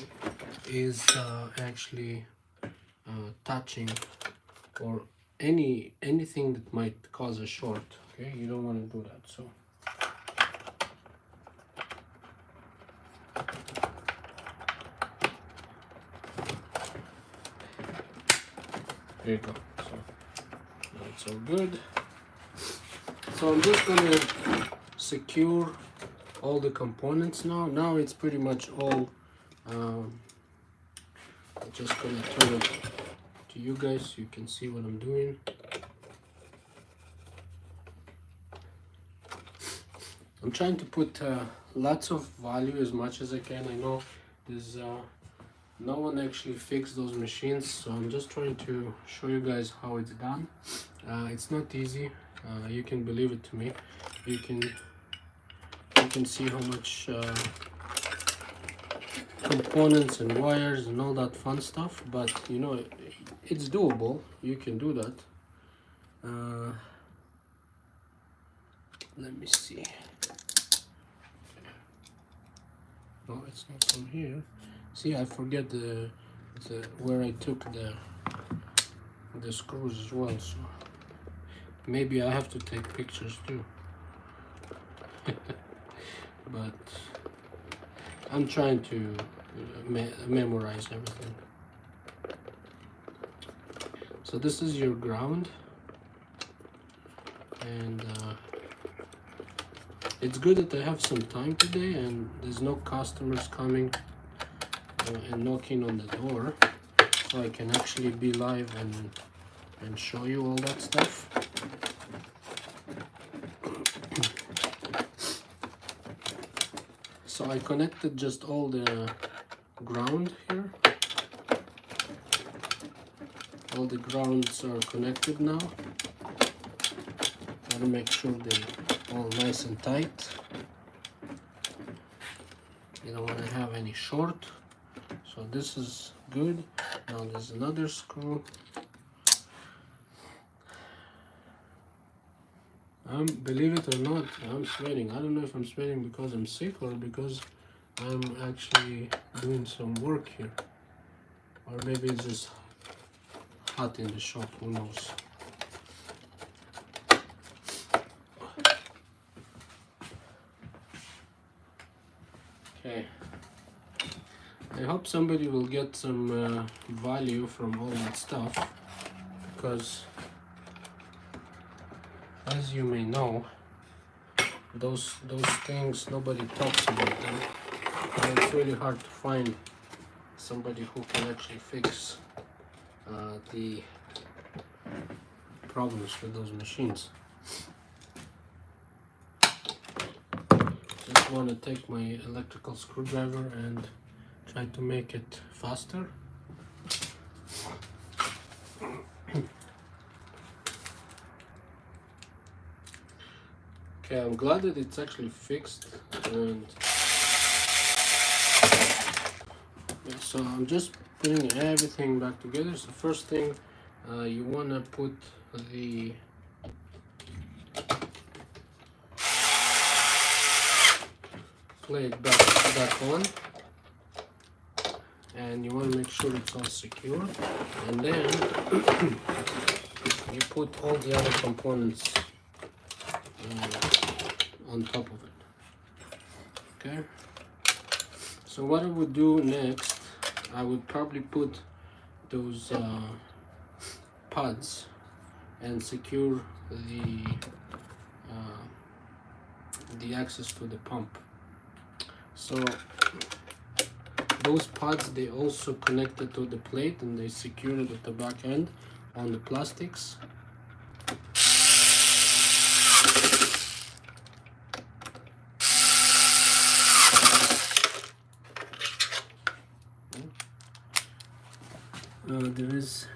is actually touching or anything that might cause a short. Okay, you don't want to do that. So there you go. So now it's all good. So I'm just gonna secure all the components now. Now it's pretty much all. I'm just gonna turn it to you guys so you can see what I'm doing. I'm trying to put lots of value as much as I can. I know there's no one actually fixed those machines, so I'm just trying to show you guys how it's done. It's not easy. You can believe it to me. You can see how much components and wires and all that fun stuff, but you know, it's doable. You can do that. Let me see. No, it's not from here. See, I forget the where I took the screws as well, so maybe I have to take pictures too. But I'm trying to memorize everything. So this is your ground, and it's good that I have some time today and there's no customers coming and knocking on the door, so I can actually be live and show you all that stuff. So I connected just all the ground here. All the grounds are connected now. Gotta make sure they're all nice and tight. You don't want to have any short. So this is good. Now there's another screw. Believe it or not, I'm sweating. I don't know if I'm sweating because I'm sick or because I'm actually doing some work here. Or maybe it's just hot in the shop, who knows. Okay. I hope somebody will get some value from all that stuff, because as you may know, those things, nobody talks about them, and it's really hard to find somebody who can actually fix the problems with those machines. Just want to take my electrical screwdriver and try to make it faster. Okay, I'm glad that it's actually fixed, and Okay, so I'm just putting everything back together. So first thing, you want to put the plate back on, and you want to make sure it's all secure, and then you put all the other components on top of it. Okay, so what I would do next, I would probably put those pods and secure the access to the pump. So those pods, they also connected to the plate and they secure it at the back end on the plastics. There is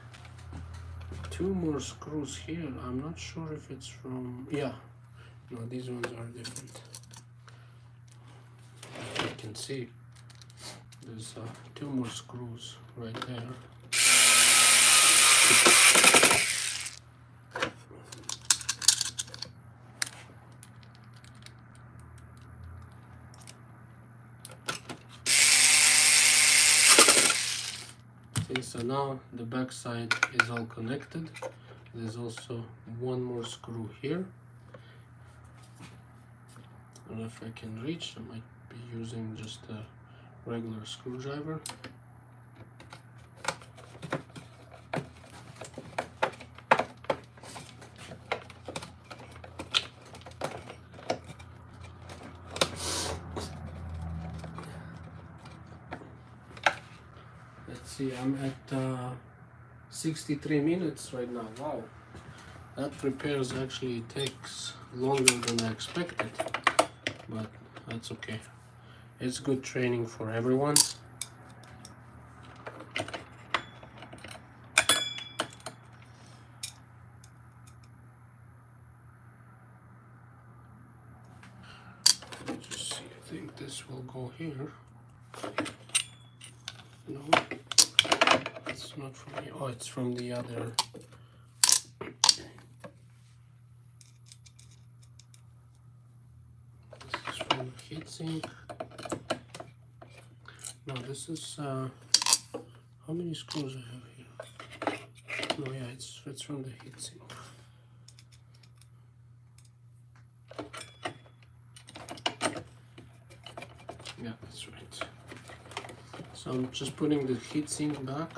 2 more screws here. I'm not sure if it's from, yeah, no, these ones are different. You can see there's 2 more screws right there. See, so now the back side is all connected. There's also 1 more screw here. I don't know if I can reach. I might be using just a regular screwdriver. Let's see, I'm at 63 minutes right now. Wow, that repairs actually takes longer than I expected, but that's okay. It's good training for everyone. Let's just see, I think this will go here. No, it's not from here. Oh, it's from the other. This is from the heatsink. No, this is how many screws I have here? No, yeah, it's from the heatsink. Yeah, that's right. So I'm just putting the heatsink back.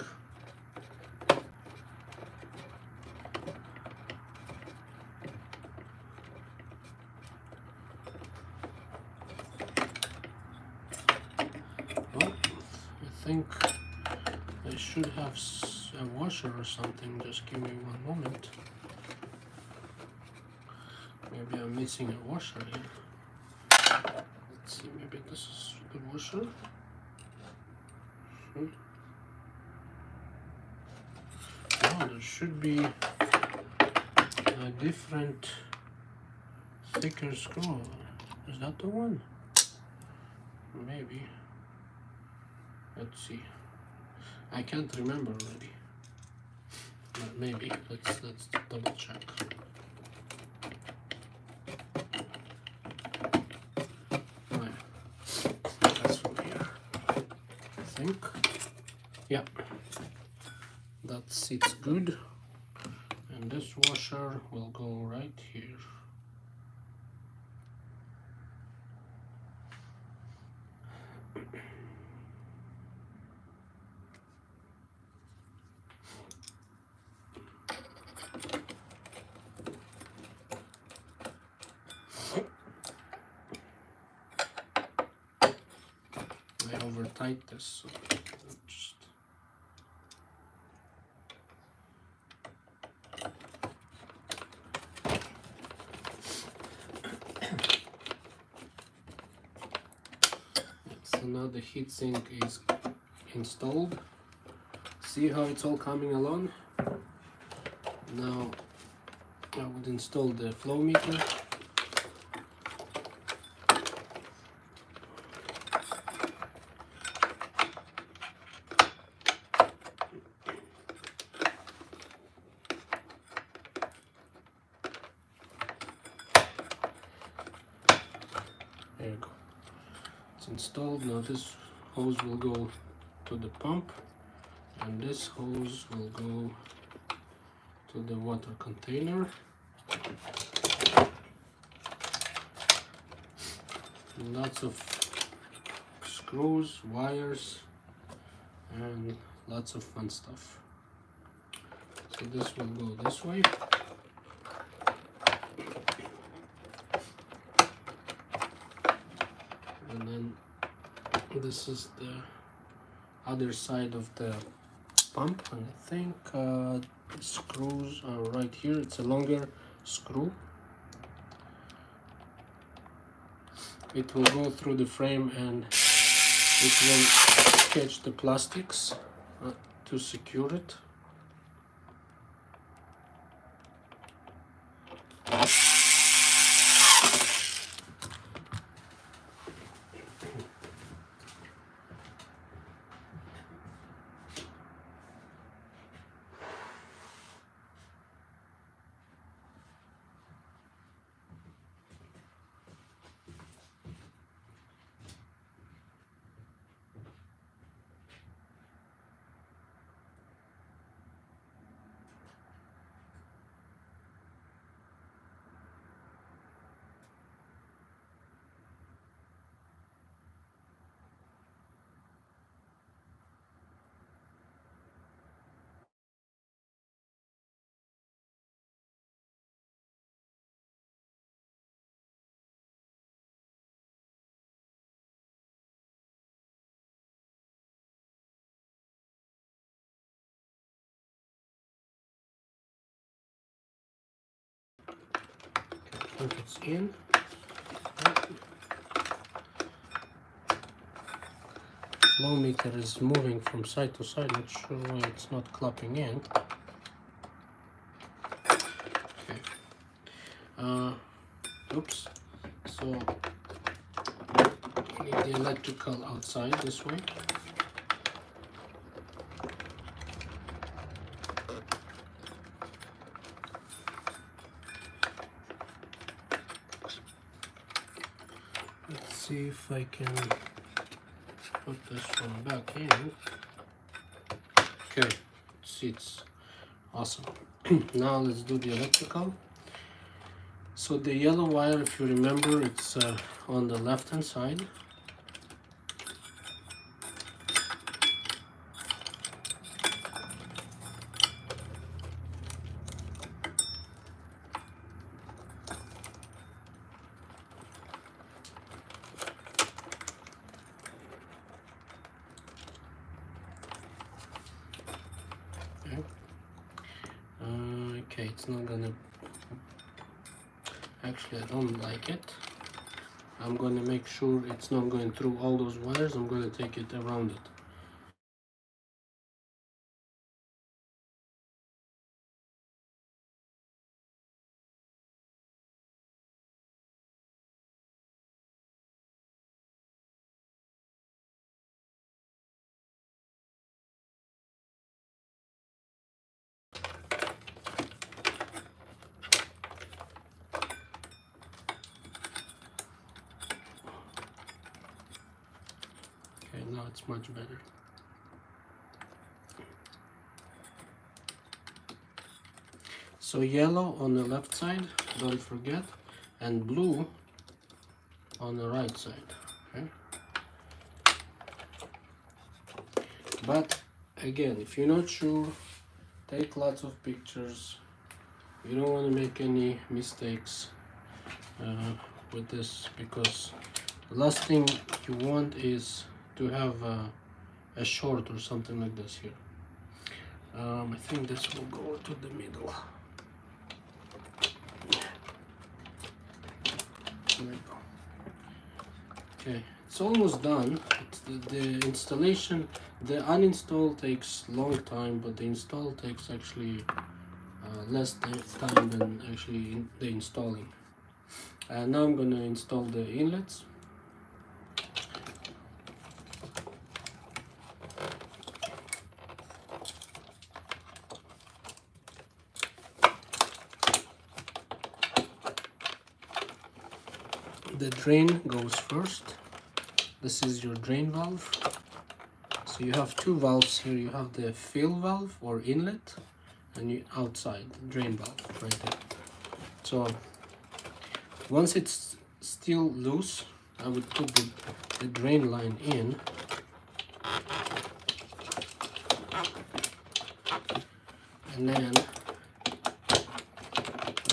Well, I think I should have a washer or something. Just give me 1 moment. Maybe I'm missing a washer here. Let's see, maybe this is the washer. Oh, there should be a different, thicker screw. Is that the one? Maybe. Let's see. I can't remember already. But maybe. Let's double check. That's from here, I think. Yeah, that sits good, and this washer will go right here. I over-tight this, so just so now the heatsink is installed. See how it's all coming along? Now I would install the flow meter. There you go. It's installed. Now this hose will go to the pump, and this hose will go to the water container. Lots of screws, wires, and lots of fun stuff. So this will go this way. And then this is the other side of the pump, and I think the screws are right here. It's a longer screw. It will go through the frame and it will catch the plastics to secure it. I think it's in. Flow meter is moving from side to side. Not sure why it's not clapping in. Okay. Oops. So we need the electrical outside this way. Let's see if I can put this one back in. Okay, see, it's awesome. Now let's do the electrical. So the yellow wire, if you remember, it's on the left hand side. Okay, it's not gonna, actually I don't like it. I'm gonna make sure it's not going through all those wires. I'm gonna take it around it. Okay, now it's much better. So yellow on the left side, don't forget, and blue on the right side. Okay? But again, if you're not sure, take lots of pictures. You don't want to make any mistakes with this, because the last thing you want is to have a short or something like this here. I think this will go to the middle. There we go. Okay, it's almost done. It's the installation, the uninstall takes long time, but the install takes actually less time than actually the installing. Now I'm going to install the inlets. the drain goes first. This is your drain valve. So you have two valves here. You have the fill valve or inlet, and you outside drain valve right there. So once it's still loose, I would put the drain line in, and then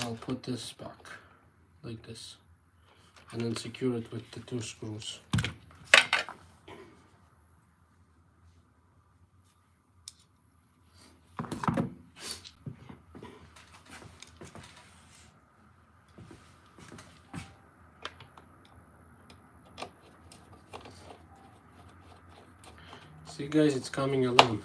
I'll put this back like this, and then secure it with the two screws. See guys, it's coming along.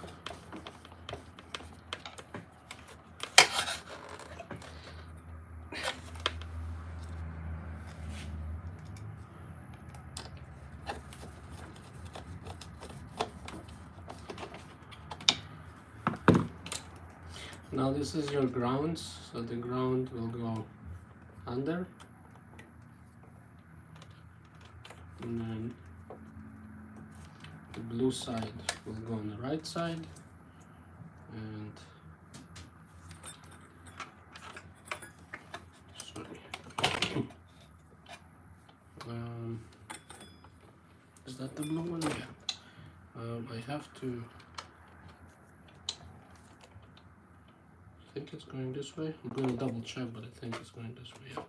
Now this is your grounds, so the ground will go under, and then the blue side will go on the right side, and sorry, is that the blue one? Yeah. I have to. I think it's going this way. I'm going to double check, but I think it's going this way. Yeah.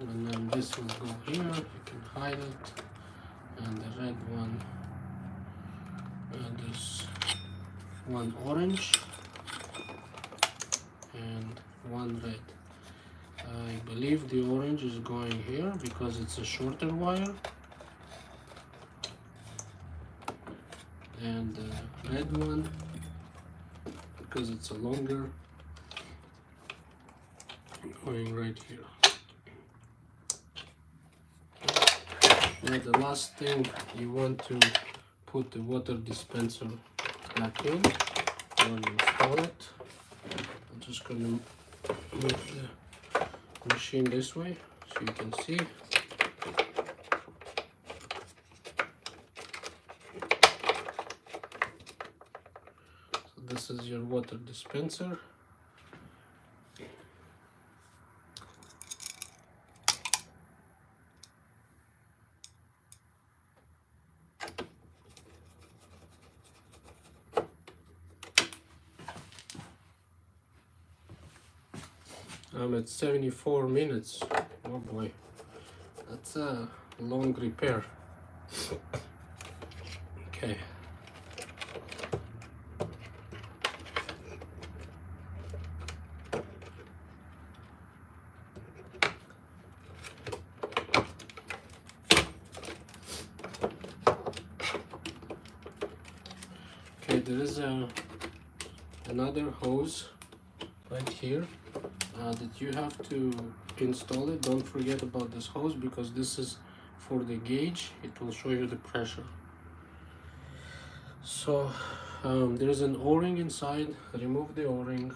And then this will go here. You can hide it. And the red one. And this one orange. And one red. I believe the orange is going here because it's a shorter wire. And the red one because it's a longer, going right here. Now the last thing, you want to put the water dispenser back in when you install it. I'm just going to move the machine this way so you can see. This is your water dispenser. I'm at 74 minutes. Oh boy, that's a long repair. Okay. Okay, there is another hose right here that you have to install it. Don't forget about this hose because this is for the gauge. It will show you the pressure. So there's an o-ring inside. Remove the o-ring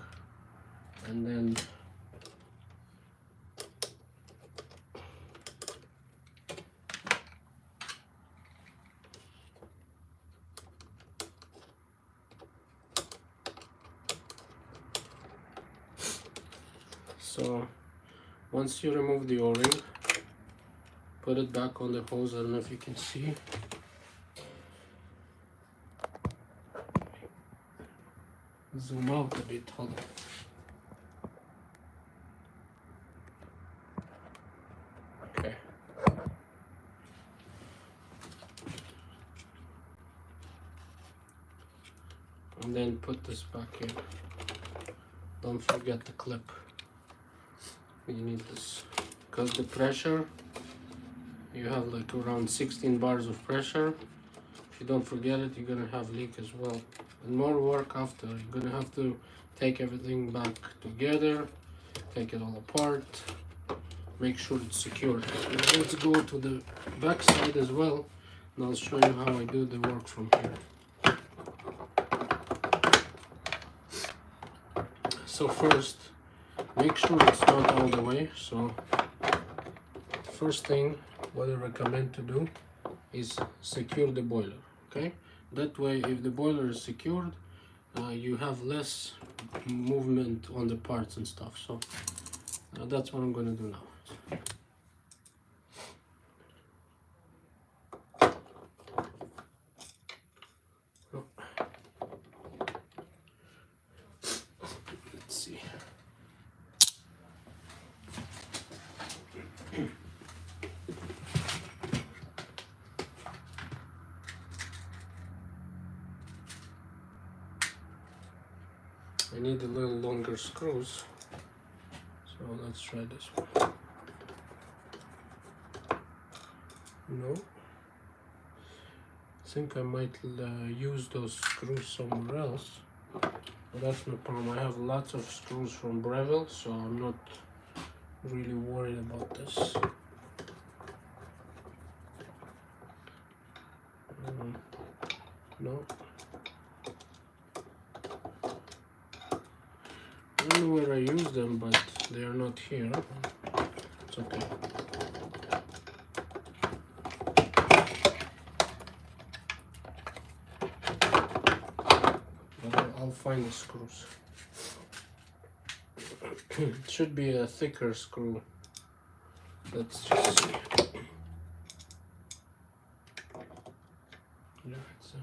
and then so once you remove the o-ring, put it back on the hose. I don't know if you can see. Zoom out a bit, hold on. Okay. And then put this back in. Don't forget the clip. You need this because the pressure, you have like around 16 bars of pressure. If you don't forget it, you're gonna have leak as well, and more work after. You're gonna have to take everything back together, take it all apart, make sure it's secure. Now let's go to the back side as well, and I'll show you how I do the work from here. So first, make sure it's not all the way. So first thing, what I recommend to do is secure the boiler. Okay, that way if the boiler is secured, you have less movement on the parts and stuff. So that's what I'm going to do now. Let's see. I need a little longer screws, so let's try this one. No, I think I might use those screws somewhere else, but that's no problem. I have lots of screws from Breville, so I'm not really worried about this. No, I don't know where I use them, but they are not here. It's okay. I'll find the screws. It should be a thicker screw. Let's just see. Yeah, it's a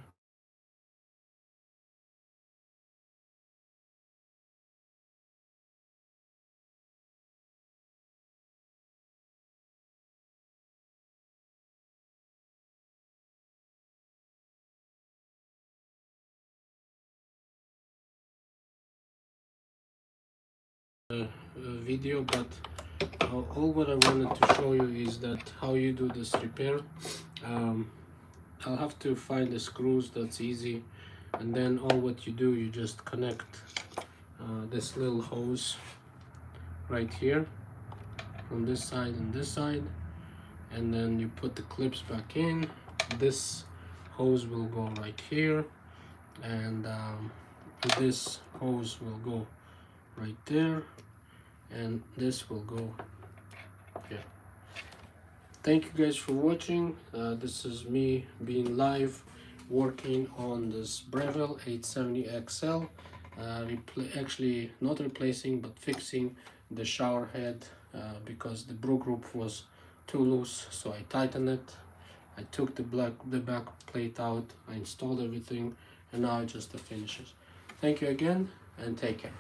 video, but all what I wanted to show you is that how you do this repair. I'll have to find the screws, that's easy, and then all what you do, you just connect this little hose right here on this side and this side, and then you put the clips back in. This hose will go right here, and this hose will go right there, and this will go here. Thank you guys for watching. This is me being live working on this Breville 870 XL, actually not replacing but fixing the shower head because the brew group was too loose, so I tightened it. I took the back plate out, I installed everything, and now just the finishes. Thank you again, and take care.